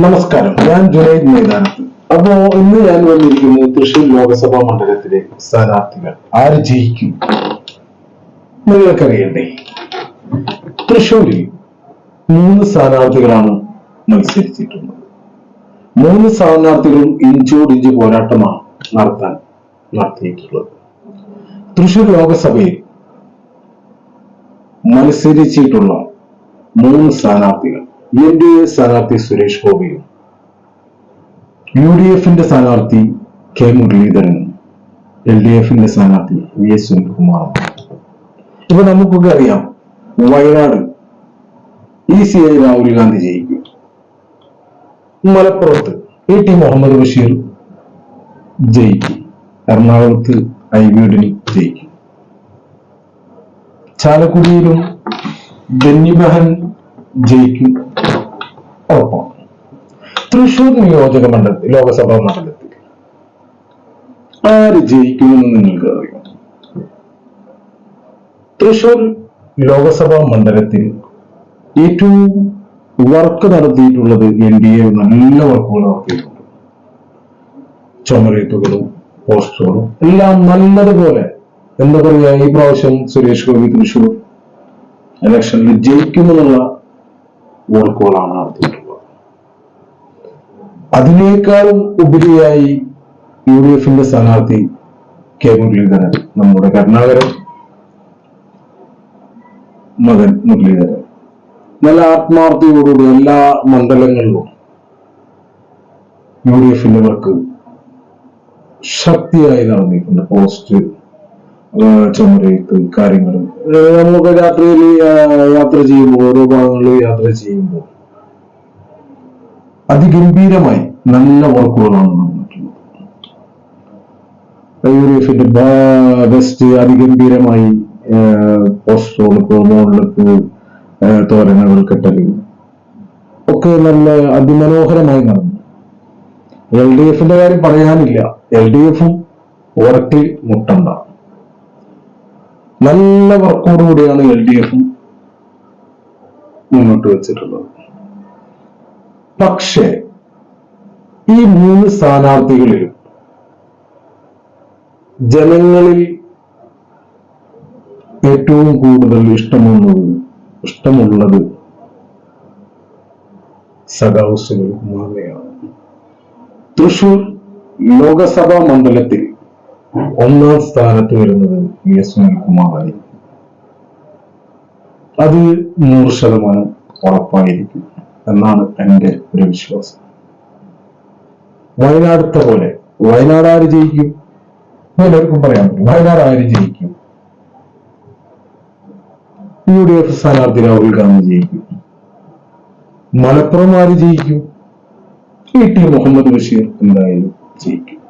നമസ്കാരം, ഞാൻ ജുനൈദ് മൈതാനത്ത്. അപ്പോ ഇന്ന് ഞാൻ വന്നിരിക്കുന്നത് തൃശൂർ ലോക്സഭാ മണ്ഡലത്തിലെ സ്ഥാനാർത്ഥികൾ ആര് ജയിക്കും നിങ്ങൾക്കറിയണ്ടേ. തൃശൂരിൽ 3 സ്ഥാനാർത്ഥികളാണ് മത്സരിച്ചിട്ടുള്ളത്. 3 സ്ഥാനാർത്ഥികളും ഇഞ്ചോടിഞ്ച് പോരാട്ടമാണ് നടത്തിയിട്ടുള്ളത്. തൃശൂർ ലോക്സഭയിൽ മത്സരിച്ചിട്ടുള്ള 3 സ്ഥാനാർത്ഥികൾ NDA സ്ഥാനാർത്ഥി സുരേഷ് ഗോപിയും UDF സ്ഥാനാർത്ഥി കെ മുരളീധരനും LDF സ്ഥാനാർത്ഥി VS സുനിൽകുമാറും. ഇപ്പൊ നമുക്കൊക്കെ അറിയാം, വയനാട് ഈസിയായി രാഹുൽ ഗാന്ധി ജയിക്കും. മലപ്പുറത്ത് AT മുഹമ്മദ് ബഷീർ ജയിക്കും. എറണാകുളത്ത് ഐബിയുഡിനി ജയിക്കും. ചാലക്കുടിയിലും ബെന്നി ബെഹൻ ജയിക്കും ഉറപ്പാണ്. തൃശൂർ നിയോജക മണ്ഡലത്തിൽ, ലോക്സഭാ മണ്ഡലത്തിൽ ആര് ജയിക്കുമെന്ന് നിങ്ങൾക്ക് അറിയാം. തൃശൂർ ലോക്സഭാ മണ്ഡലത്തിൽ ഏറ്റവും വർക്ക് നടത്തിയിട്ടുള്ളത് NDA നല്ല വർക്കുകൾ നടത്തിയിട്ടുണ്ട്. ചുമരെഴുത്തുകളും പോസ്റ്ററുകളും എല്ലാം നല്ലതുപോലെ. എന്താ പറയാ, ഈ പ്രാവശ്യം സുരേഷ് ഗോപി തൃശൂർ ഇലക്ഷനിൽ ജയിക്കുമെന്നുള്ള വർക്കുകളാണ് നടത്തിയിട്ടുള്ളത്. അതിനേക്കാളും ഉപരിയായി UDF സ്ഥാനാർത്ഥി കെ മുരളീധരൻ, നമ്മുടെ കരുണാകരൻ മകൻ മുരളീധരൻ, നല്ല ആത്മാർത്ഥതയോടുകൂടി എല്ലാ മണ്ഡലങ്ങളിലും UDF വർക്ക് ശക്തിയായി നടന്നിട്ടുണ്ട്. പോസ്റ്റ്, ചുമരെഴുത്ത് കാര്യങ്ങൾ നമുക്ക് രാത്രിയിൽ യാത്ര ചെയ്യുമ്പോൾ, ഓരോ ഭാഗങ്ങളിൽ യാത്ര ചെയ്യുമ്പോൾ അതിഗംഭീരമായി നല്ല വർക്കുകളാണ് നടന്നിട്ടുള്ളത്. UDF ബെസ്റ്റ് അതിഗംഭീരമായി പോസ്റ്ററുകൾക്ക്, മോഡലുകൾക്ക്, തോരണകൾ കെട്ടല് ഒക്കെ നല്ല അതിമനോഹരമായി നടന്നു. LDF കാര്യം പറയാനില്ല. LDF വർക്കിൽ മുട്ടണ്ട, നല്ല വർക്കോടുകൂടിയാണ് LDF മുന്നോട്ട് വെച്ചിട്ടുള്ളത്. പക്ഷേ ഈ 3 സ്ഥാനാർത്ഥികളിലും ജനങ്ങളിൽ ഏറ്റവും കൂടുതൽ ഇഷ്ടമുള്ളത് സഖാവ് സുനിൽകുമാറിനെയാണ്. തൃശൂർ ലോകസഭാ മണ്ഡലത്തിൽ 1ാം സ്ഥാനത്ത് വരുന്നത് VS സുനിൽകുമാറായിരിക്കും. അത് 100% ഉറപ്പായിരിക്കും എന്നാണ് എൻ്റെ ഒരു വിശ്വാസം. വയനാടത്തെ പോലെ വയനാട് ആര് ജയിക്കും എല്ലാവർക്കും പറയാൻ പറ്റും. വയനാട് ആര് ജയിക്കും? UDF സ്ഥാനാർത്ഥി രാഹുൽ ഗാന്ധി ജയിക്കും. മലപ്പുറം ആര് ജയിക്കും? AT മുഹമ്മദ് ബഷീർ എന്തായാലും ജയിക്കും.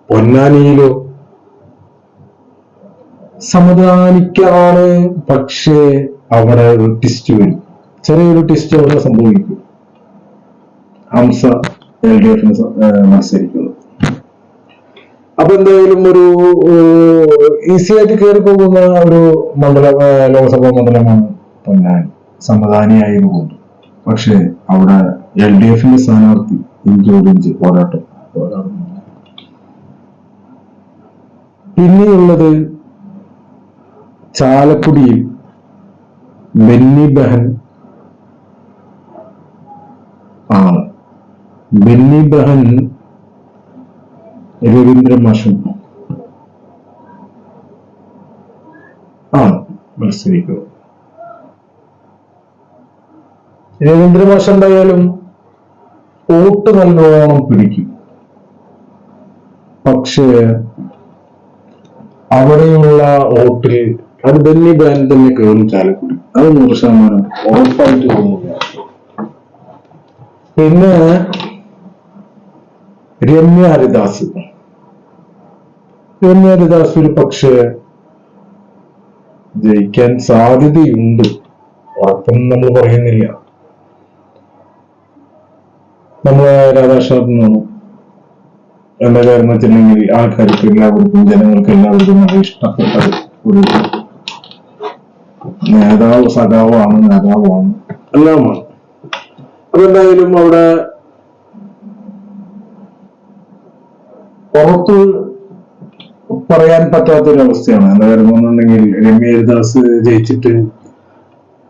പൊന്നാനിയിലോ സമാധാനിക്കാണ്, പക്ഷേ അവിടെ ഒരു ട്വിസ്റ്റ് വരും. ചെറിയൊരു ട്വിസ്റ്റ് അവിടെ സംഭവിക്കും. ഹംസ LDF മത്സരിക്കുന്നു. അപ്പൊ എന്തായാലും ഒരു ഈസിയായിട്ട് കയറി പോകുന്ന ഒരു ലോക്സഭാ മണ്ഡലമാണ് പൊന്നാനി. സമാധാനിയായതുകൊണ്ട്. പക്ഷെ അവിടെ LDF സ്ഥാനാർത്ഥി ഇഞ്ചോടിഞ്ച് പോരാടുന്നു. പിന്നെയുള്ളത് ചാലക്കുടിയിൽ ബെന്നി ബെഹൻ ആണ്. ബെന്നി ബെഹൻ രവീന്ദ്ര മാഷും ആണ് മത്സരിക്കുന്നത്. രവീന്ദ്ര മാഷ് എന്തായാലും വോട്ട് നല്ലോണം പിടിക്കും. പക്ഷേ അവിടെയുള്ള വോട്ടിൽ അത് ബെന്നി ബെഹൻ തന്നെ കയറും. ചാലക്കുടി അത് 100% ഉറപ്പായിട്ട് തോന്നുന്നു. പിന്നെ രമ്യ ഹരിദാസ് ഒരു പക്ഷേ ജയിക്കാൻ സാധ്യതയുണ്ട്. ഉറപ്പൊന്നും നമ്മൾ പറയുന്നില്ല. നമ്മളെ രാധാകൃഷ്ണനാണ് എന്താ കാര്യം വെച്ചിട്ടുണ്ടെങ്കിൽ ആൾക്കാർക്ക് എല്ലാവർക്കും, ജനങ്ങൾക്ക് എല്ലാവർക്കും നല്ല ഇഷ്ടപ്പെട്ട ഒരു നേതാവാണ് എല്ലാമാണ്. അതെന്തായാലും അവിടെ പുറത്ത് പറയാൻ പറ്റാത്തൊരവസ്ഥയാണ്. എന്താ പറയുന്നുണ്ടെങ്കിൽ രമ്യ ഹരിദാസ് ജയിച്ചിട്ട്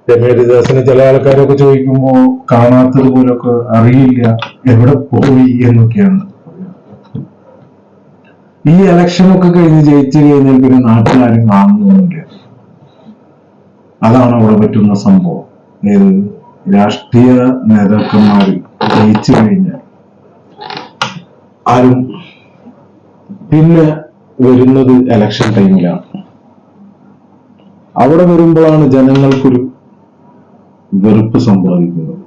രമ്യ ഹരിദാസിനെ ചില ആൾക്കാരൊക്കെ ചോദിക്കുമ്പോ കാണാത്തത് പോലൊക്കെ അറിയില്ല, എവിടെ പോയി എന്നൊക്കെയാണ്. ഈ ഇലക്ഷനൊക്കെ കഴിഞ്ഞ് ജയിച്ചു കഴിഞ്ഞാൽ പിന്നെ നാട്ടിലാരും കാണുന്നില്ല. അതാണ് അവിടെ പറ്റുന്ന സംഭവം. ഏത് രാഷ്ട്രീയ നേതാക്കന്മാര് ജയിച്ചു കഴിഞ്ഞാൽ ആരും പിന്നെ വരുന്നത് ഇലക്ഷൻ ടൈമിലാണ്. അവിടെ വരുമ്പോഴാണ് ജനങ്ങൾക്കൊരു വെറുപ്പ് സംഭവിക്കുന്നത്.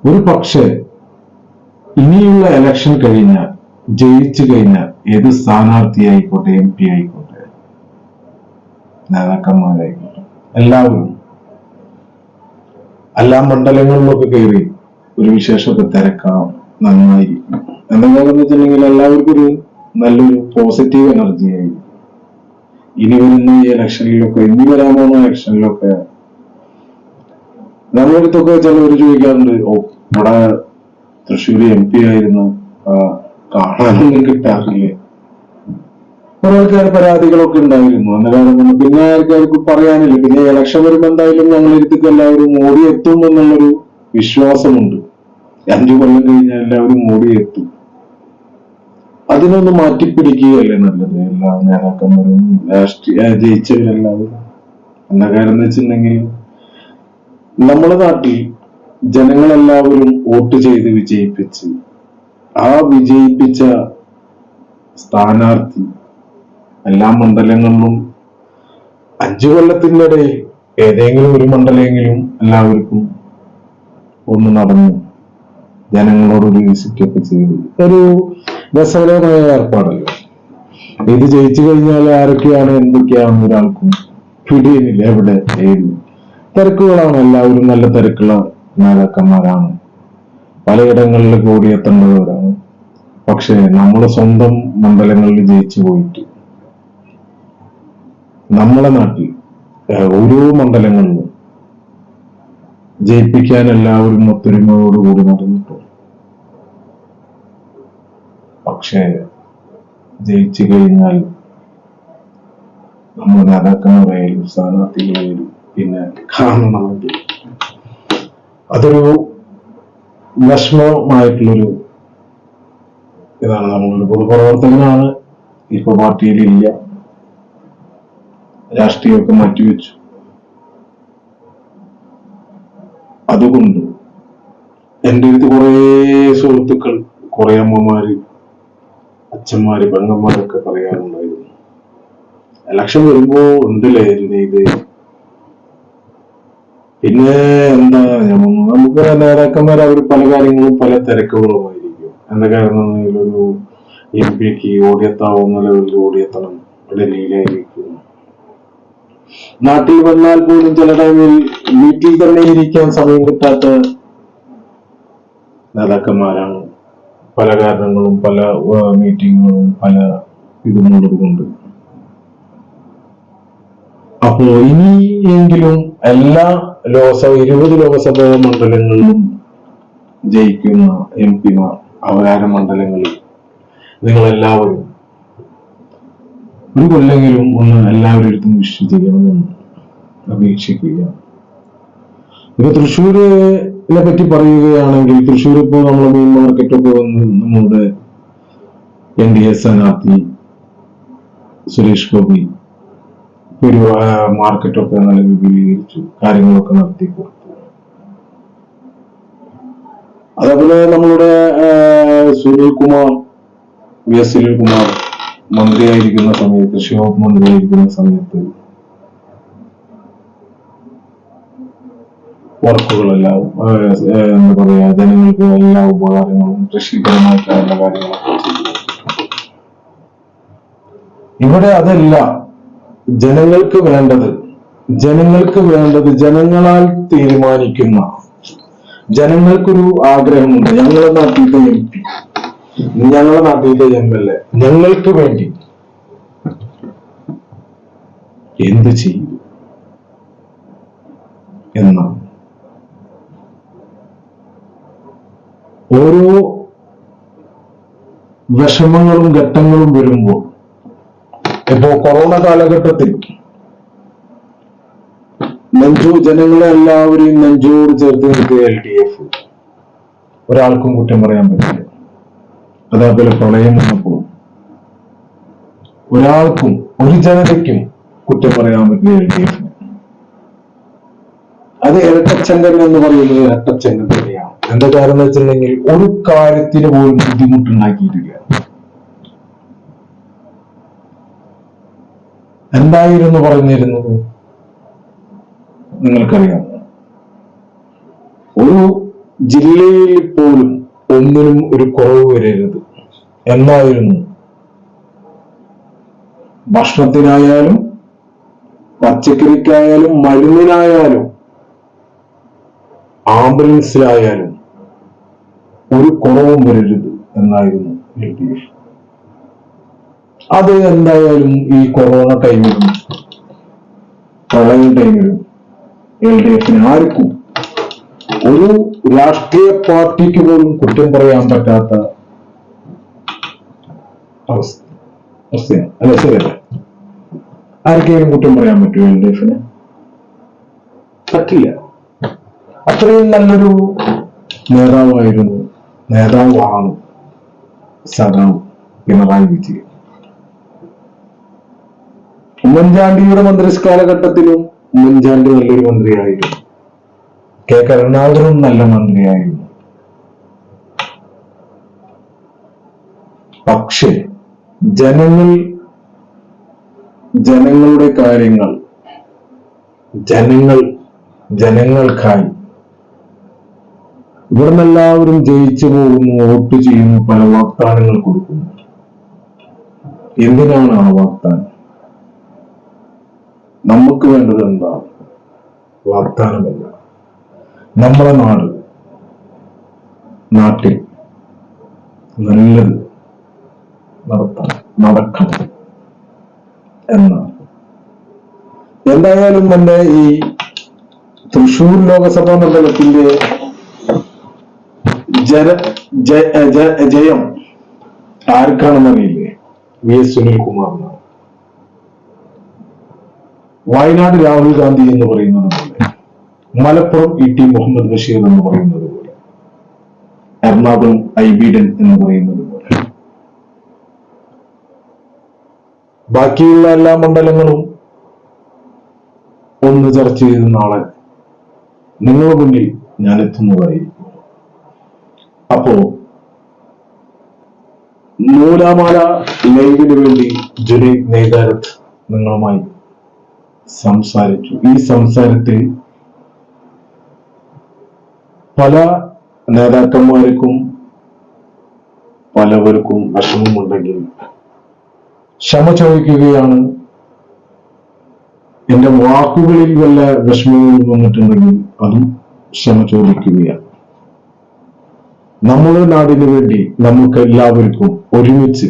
ഒരു പക്ഷേ ഇനിയുള്ള ഇലക്ഷൻ കഴിഞ്ഞാൽ ജയിച്ചു കഴിഞ്ഞാൽ ഏത് സ്ഥാനാർത്ഥിയായിക്കോട്ടെ, MP ആയിക്കോട്ടെ, നേതാക്കന്മാരായിക്കോട്ടെ, എല്ലാവരും എല്ലാ മണ്ഡലങ്ങളിലൊക്കെ കയറി ഒരു വിശേഷമൊക്കെ തിരക്കാം, നന്നായിരിക്കും. എന്താണെന്ന് വെച്ചിട്ടുണ്ടെങ്കിൽ എല്ലാവർക്കും ഒരു നല്ലൊരു പോസിറ്റീവ് എനർജി ആയി. ഇനി വരുന്ന ഈ ഇലക്ഷനിലൊക്കെ, ഇനി വരാൻ പോകുന്ന ഇലക്ഷനിലൊക്കെ നമ്മുടെ അടുത്തൊക്കെ ചിലവർ ചോദിക്കാറുണ്ട്, ഓ ഇവിടെ തൃശ്ശൂർ MP ആയിരുന്നു, കാണാനൊന്നും കിട്ടാറില്ലേ. കുറെ ആൾക്കാർ പരാതികളൊക്കെ ഉണ്ടായിരുന്നു. അന്നേരം പിന്നെ ആൾക്കാർക്ക് പറയാനില്ല. പിന്നെ ഇലക്ഷൻ വരുമ്പോ എന്തായാലും ഞങ്ങളിടത്തേക്ക് എല്ലാവരും ഓടിയെത്തും എന്നുള്ളൊരു വിശ്വാസമുണ്ട്. 5 കൊല്ലം കഴിഞ്ഞാൽ എല്ലാവരും ഓടിയെത്തും. അതിനൊന്ന് മാറ്റിപ്പിടിക്കുകയല്ലേ നല്ലത്. എല്ലാ നേതാക്കന്മാരും ജയിച്ചവരെല്ലാവരും. എന്താ കാര്യം എന്ന് വെച്ചിട്ടുണ്ടെങ്കിൽ നമ്മുടെ നാട്ടിൽ ജനങ്ങളെല്ലാവരും വോട്ട് ചെയ്ത് വിജയിപ്പിച്ച് ആ വിജയിപ്പിച്ച സ്ഥാനാർത്ഥി എല്ലാ മണ്ഡലങ്ങളിലും 5 കൊല്ലത്തിനിടയിൽ ഏതെങ്കിലും ഒരു മണ്ഡലമെങ്കിലും എല്ലാവർക്കും ഒന്ന് നടന്നു ജനങ്ങളോടൊരു വിസിറ്റ് ഒക്കെ ചെയ്ത് ഒരു രസകരമായ ഏർപ്പാടല്ലോ. ഇത് ജയിച്ചു കഴിഞ്ഞാൽ ആരൊക്കെയാണ് എന്തൊക്കെയാണ് ഒരാൾക്കും പിടിയുന്നില്ല. എവിടെ ഏത് തിരക്കുകളാണ്. എല്ലാവരും നല്ല തിരക്കുള്ള നേതാക്കന്മാരാണ്, പലയിടങ്ങളിൽ കൂടിയെത്തേണ്ടവരാണ്. പക്ഷെ നമ്മളെ സ്വന്തം മണ്ഡലങ്ങളിൽ ജയിച്ചു പോയിട്ട് നമ്മളെ നാട്ടിൽ ഓരോ മണ്ഡലങ്ങളിലും ജയിപ്പിക്കാൻ എല്ലാവരും ഒത്തൊരുമയോടുകൂടി നടന്നിട്ടു. പക്ഷേ ജയിച്ചു കഴിഞ്ഞാൽ നമ്മൾ നേതാക്കന്മാരായാലും സ്ഥാനാർത്ഥികളായാലും പിന്നെ കാണണമെങ്കിൽ അതൊരു വിഷമമായിട്ടുള്ളൊരു ഇതാണ്. നമ്മളൊരു പൊതുപ്രവർത്തകനാണ്, ഇപ്പൊ പാർട്ടിയിലില്ല, രാഷ്ട്രീയമൊക്കെ മാറ്റിവെച്ചു. അതുകൊണ്ട് എൻ്റെ അടുത്ത് കുറെ സുഹൃത്തുക്കൾ, കുറെ അമ്മമാര്, അച്ഛന്മാര്, പെങ്ങന്മാരൊക്കെ പറയാറുണ്ടായിരുന്നു, ഇലക്ഷൻ വരുമ്പോ ഉണ്ടല്ലേ ഇത്. പിന്നെ എന്താ നമുക്ക് നേതാക്കന്മാർ അവർ പല കാര്യങ്ങളും പല തിരക്കുകളുമായിരിക്കും. എന്താ കാരണം ഒരു MP ഓടിയെത്താവുന്ന ലെവലിൽ ഓടിയെത്തണം, ഡൽഹിയിലായിരിക്കും. നാട്ടിൽ വന്നാൽ പോലും ചില ടൈമിൽ വീട്ടിൽ തന്നെ ഇരിക്കാൻ സമയം കിട്ടാത്ത നേതാക്കന്മാരാണ്. പല കാരണങ്ങളും, പല മീറ്റിങ്ങുകളും, പല ഇതുമുള്ളത് കൊണ്ട്. അപ്പോ ഇനിയെങ്കിലും എല്ലാ 20 ലോകസഭാ മണ്ഡലങ്ങളിലും ജയിക്കുന്ന MP-മാർ അവരാര മണ്ഡലങ്ങളിൽ നിങ്ങളെല്ലാവരും ഒരു കൊല്ലെങ്കിലും ഒന്ന് എല്ലാവരും വിഷ് ചെയ്യണമെന്ന് അപേക്ഷിക്കുക. ഇപ്പൊ തൃശ്ശൂരിനെ പറ്റി പറയുകയാണെങ്കിൽ, തൃശ്ശൂർ ഇപ്പോൾ നമ്മളെ മീൻ മാർക്കറ്റൊക്കെ വന്ന് നമ്മുടെ NDA സ്ഥാനാർത്ഥി സുരേഷ് ഗോപി ഒരു മാർക്കറ്റൊക്കെ നല്ല വിപുലീകരിച്ചു, കാര്യങ്ങളൊക്കെ നടത്തി കൊടുത്തു. അതേപോലെ നമ്മളുടെ സുനിൽകുമാർ, VS സുനിൽകുമാർ മന്ത്രിയായിരിക്കുന്ന സമയത്ത്, കൃഷി വകുപ്പ് മന്ത്രിയായിരിക്കുന്ന സമയത്ത് വർക്കുകളെല്ലാം എന്താ പറയാ, ജനങ്ങൾക്ക് എല്ലാ ഉപകാരങ്ങളും കൃഷിപരമായിട്ടുള്ള എല്ലാ കാര്യങ്ങളൊക്കെ ചെയ്തു. ഇവിടെ അതല്ല ജനങ്ങൾക്ക് വേണ്ടത്. ജനങ്ങളാൽ തീരുമാനിക്കുന്ന, ജനങ്ങൾക്കൊരു ആഗ്രഹമുണ്ട്, ഞങ്ങളുടെ നാട്ടിലത്തെ MP, ഞങ്ങളുടെ നാട്ടിലത്തെ MLA ഞങ്ങൾക്ക് വേണ്ടി എന്ത് ചെയ്യും എന്നാണ്. ഓരോ വിഷമങ്ങളും ഘട്ടങ്ങളും വരുമ്പോൾ, ഇപ്പോ കൊറോണ കാലഘട്ടത്തിൽ ജനങ്ങളെ എല്ലാവരെയും നെഞ്ചോട് ചേർത്ത് നിർത്തിയ LDF ഒരാൾക്കും കുറ്റം പറയാൻ പറ്റില്ല. അതേപോലെ പ്രളയം വന്നപ്പോൾ ഒരാൾക്കും, ഒരു ജനതയ്ക്കും കുറ്റം പറയാൻ പറ്റില്ല LDF. അത് ഇരട്ടച്ചങ്കൻ എന്ന് പറയുന്നത് ഇരട്ടച്ചങ്കൻ തന്നെയാണ്. എന്താ കാരണം എന്ന് വെച്ചിട്ടുണ്ടെങ്കിൽ ഒരു കാര്യത്തിന് പോലും ബുദ്ധിമുട്ടുണ്ടാക്കിയിട്ടില്ല. എന്തായിരുന്നു പറഞ്ഞിരുന്നത് നിങ്ങൾക്കറിയാം. ഒരു ജില്ലയിൽ പോലും ഒന്നിനും ഒരു കുറവ് വരരുത് എന്നായിരുന്നു. ഭക്ഷണത്തിനായാലും പച്ചക്കറിക്കായാലും മരുന്നിനായാലും ആംബുലൻസിലായാലും ഒരു കുറവും വരരുത് എന്നായിരുന്നു LDF. അത് എന്തായാലും ഈ കൊറോണ ടൈമിലും പ്രളയ ടൈമിലും LDF-ന് ആർക്കും, ഒരു രാഷ്ട്രീയ പാർട്ടിക്ക് പോലും കുറ്റം പറയാൻ പറ്റാത്ത അവസ്ഥയാണ്. അല്ല, ശരിയല്ല? ആർക്കെങ്കിലും കുറ്റം പറയാൻ പറ്റുമോ LDF-ന്? പറ്റില്ല. അത്രയും നല്ലൊരു നേതാവാണ് സഖാവ് പിണറായി വിജയൻ. ഉമ്മൻചാണ്ടിയുടെ മന്ത്രികാലഘട്ടത്തിലും ഉമ്മൻചാണ്ടി നല്ലൊരു മന്ത്രിയായിരുന്നു. കെ കരുണാകരൻ നല്ല മന്ത്രിയായിരുന്നു. പക്ഷേ ജനങ്ങളുടെ കാര്യങ്ങൾ ജനങ്ങൾക്കായി ഇവിടുന്ന് എല്ലാവരും ജയിച്ചു പോകുന്നു, വോട്ട് ചെയ്യുന്നു, പല വാഗ്ദാനങ്ങൾ കൊടുക്കുന്നു. എന്തിനാണ് ആ വാഗ്ദാനം? നമുക്ക് വേണ്ടത് എന്താണ്? വാഗ്ദാനമല്ല. നമ്മളെ നാട്ടിൽ നല്ലത് നടക്കണം എന്നാണ്. എന്തായാലും തന്നെ ഈ തൃശൂർ ലോകസഭാ മണ്ഡലത്തിന്റെ ജയം ആർക്കാണെന്നറിയില്ലേ? VS സുനിൽകുമാറിനാണ്. വയനാട് രാഹുൽ ഗാന്ധി എന്ന് പറയുന്നത് പോലെ, മലപ്പുറം ET മുഹമ്മദ് ബഷീർ എന്ന് പറയുന്നത് പോലെ, എറണാകുളം ഐബിഡൻ എന്ന് പറയുന്നത് പോലെ, ബാക്കിയുള്ള എല്ലാ മണ്ഡലങ്ങളും ഒന്ന് ചർച്ച ചെയ്ത് നാളെ നിങ്ങളുടെ മുന്നിൽ ഞാൻ എത്തുന്നതായിരിക്കും. അപ്പോ നൂലാമാല ലൈവിന് വേണ്ടി ജുനൈദ് നെയ്താരത്ത് നിങ്ങളുമായി സംസാരിച്ചു. ഈ സംസാരത്തിൽ പല നേതാക്കന്മാർക്കും പലവർക്കും വിഷമമുണ്ടെങ്കിൽ ക്ഷമ ചോദിക്കുകയാണ്. എന്റെ വാക്കുകളിൽ വല്ല വിഷമങ്ങൾ വന്നിട്ടുണ്ടെങ്കിൽ അതും ക്ഷമ ചോദിക്കുകയാണ്. നമ്മുടെ നാടിന് വേണ്ടി നമുക്ക് എല്ലാവർക്കും ഒരുമിച്ച്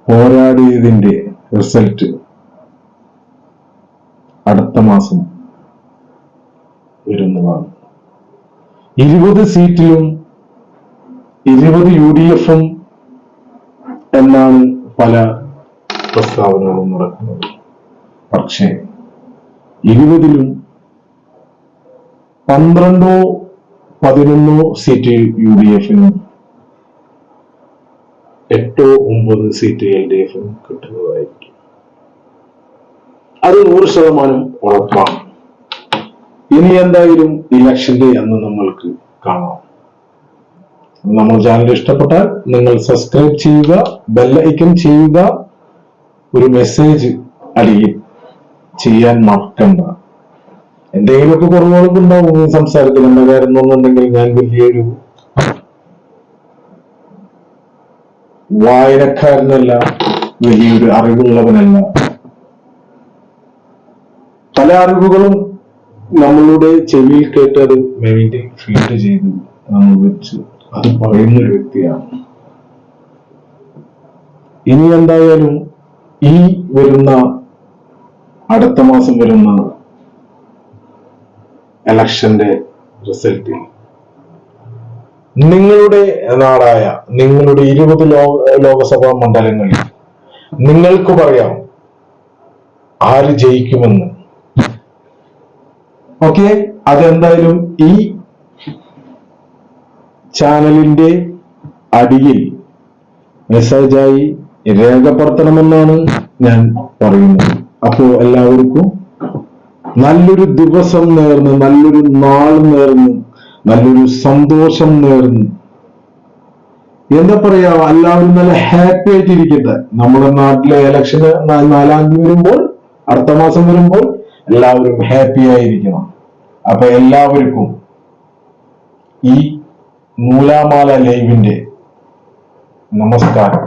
പോരാടിയതിന്റെ റിസൾട്ട് അടുത്ത മാസം വരുന്നതാണ്. 20 സീറ്റിലും 20 UDF-ഉം എന്നാണ് പല പ്രസ്താവനകളും നടക്കുന്നത്. പക്ഷേ 20-ലും 12-11 സീറ്റ് UDF-നും 8-9 സീറ്റ് LDF-നും കിട്ടുന്നതായിരിക്കും. അത് 100% ഉറപ്പാണ്. ഇനി എന്തായാലും ഇലക്ഷന്റെ അന്ന് നമ്മൾക്ക് കാണാം. നമ്മൾ ചാനൽ ഇഷ്ടപ്പെട്ടാൽ നിങ്ങൾ സബ്സ്ക്രൈബ് ചെയ്യുക, ബെൽ ഐക്കൺ ചെയ്യുക, ഒരു മെസ്സേജ് അടിയിൽ ചെയ്യാൻ മറക്കണ്ട. എന്തെങ്കിലുമൊക്കെ കുറവുകളൊക്കെ ഉണ്ടാവും ഈ സംസാരത്തിൽ. എന്താ കാര്യം എന്നുണ്ടെങ്കിൽ ഞാൻ വലിയൊരു വായനക്കാരനല്ല, വലിയൊരു അറിവുള്ളവനല്ല. പല അറിവുകളും നമ്മളുടെ ചെവിയിൽ കേട്ടത് മൈൻഡിൽ ഫീഡ് ചെയ്ത് നമ്മൾ വെച്ച് അത് പറയുന്ന ഒരു വ്യക്തിയാണ്. ഇനി എന്തായാലും ഈ വരുന്ന അടുത്ത മാസം വരുന്ന ഇലക്ഷന്റെ റിസൾട്ടിൽ നിങ്ങളുടെ നാടായ നിങ്ങളുടെ 20 ലോകസഭാ മണ്ഡലങ്ങളിൽ നിങ്ങൾക്ക് പറയാം ആര് ജയിക്കുമെന്ന്. ഓക്കെ, അതെന്തായാലും ഈ ചാനലിന്റെ അടിയിൽ മെസ്സേജായി രേഖപ്പെടുത്തണമെന്നാണ് ഞാൻ പറയുന്നത്. അപ്പോ എല്ലാവർക്കും നല്ലൊരു ദിവസം നേർന്ന്, നല്ലൊരു നാൾ നേർന്ന്, നല്ലൊരു സന്തോഷം നേർന്ന്, എന്താ പറയാ, എല്ലാവരും നല്ല ഹാപ്പി ആയിട്ടിരിക്കട്ടെ. നമ്മുടെ നാട്ടിലെ ഇലക്ഷന് 4-ാം തീയതി വരുമ്പോൾ, അടുത്ത മാസം വരുമ്പോൾ എല്ലാവരും ഹാപ്പി ആയിരിക്കണം. അപ്പൊ എല്ലാവർക്കും ഈ നൂലാമാല ലൈവിന്റെ നമസ്കാരം.